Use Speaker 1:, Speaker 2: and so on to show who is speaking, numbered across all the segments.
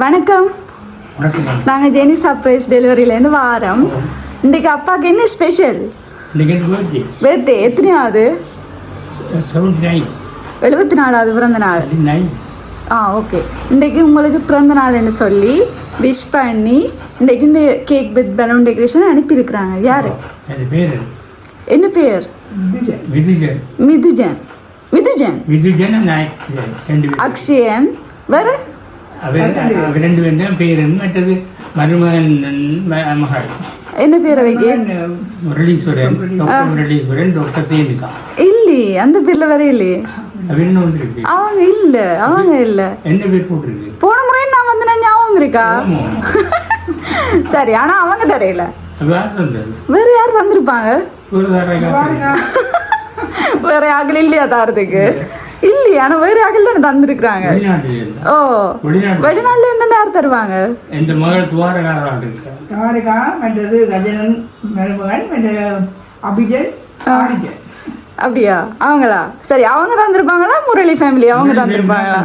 Speaker 1: வணக்கம். நாங்கள் Jenny surprise டெலிவரியிலேருந்து வாரோம். இன்றைக்கு அப்பாவுக்கு என்ன ஸ்பெஷல்? பர்த்டே எத்தனையாவது? 74வது பிறந்த நாள். ஓகே. இன்றைக்கு உங்களுக்கு பிறந்த நாள்னு சொல்லி விஷ் பண்ணி இன்றைக்கு இந்த கேக் வித் பலூன் டெக்கரேஷன் அனுப்பியிருக்கிறாங்க. யார்? என்ன பேர்? மிதுஜன். மிதுஜன் அக்ஷயன். வேற என்ன பேர் வைக்க? இல்லையே, அந்த பேர்ல வேற இல்லையே. அவங்க இல்ல, அவங்க இல்ல. போன முறை நான் வந்து ஞாபகம் இருக்கா? சரி, ஆனா அவங்க தெரியல. வேற யார் தந்திருப்பாங்க? வேற யாரும் இல்லையா தாரதுக்கு? இல்லையா, ஆனா வேற யாரும் தானே தந்திருக்கிறாங்க. ஓ, வெளிநாட்டுல இருந்து யார் தருவாங்க? அப்படியா? அவங்களா? சரி, அவங்க தந்திருப்பாங்களா? முரளி ஃபேமிலி அவங்க தந்திருப்பாங்களா?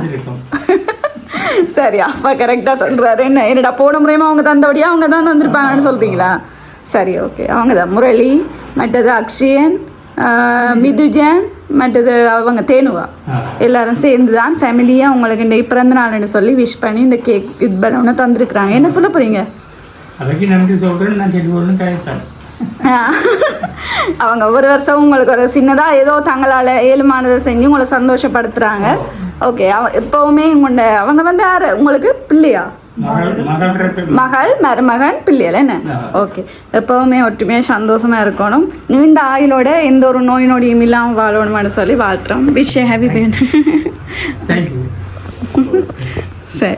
Speaker 1: சரி, அப்பா கரெக்டா சொல்றாரு. என்னடா போன முறையுமா அவங்க தந்தபடியா அவங்க தான் தந்திருப்பாங்கன்னு சொல்றீங்களா? சரி, ஓகே. அவங்க தான் முரளி, மற்றது அக்ஷயன், மிதுஜன், மற்றது அவங்க தேனுவா, எல்லாரும் சேர்ந்து தான் ஃபேமிலியாக உங்களுக்கு இந்த பிறந்த நாள்னு சொல்லி விஷ் பண்ணி இந்த கேக் இது பண்ண தந்துருக்குறாங்க. என்ன சொல்ல போறீங்க? அவங்க ஒரு வருஷம் உங்களுக்கு ஒரு சின்னதாக ஏதோ தங்களால் ஏழுமானதை செஞ்சு உங்களை சந்தோஷப்படுத்துகிறாங்க. ஓகே. எப்போவுமே அவங்க வந்து யார் உங்களுக்கு? பிள்ளையா? மகள், மருமகன், பிள்ளைகள் என்ன? ஓகே. எப்பவுமே ஒற்றுமையாக சந்தோஷமா இருக்கணும். நீண்ட ஆயுளோட எந்த ஒரு நோய் நொடியும் இல்லாமல் வாழணும்னு சொல்லி வாழ்த்துறோம். Wish happy birthday. சரி.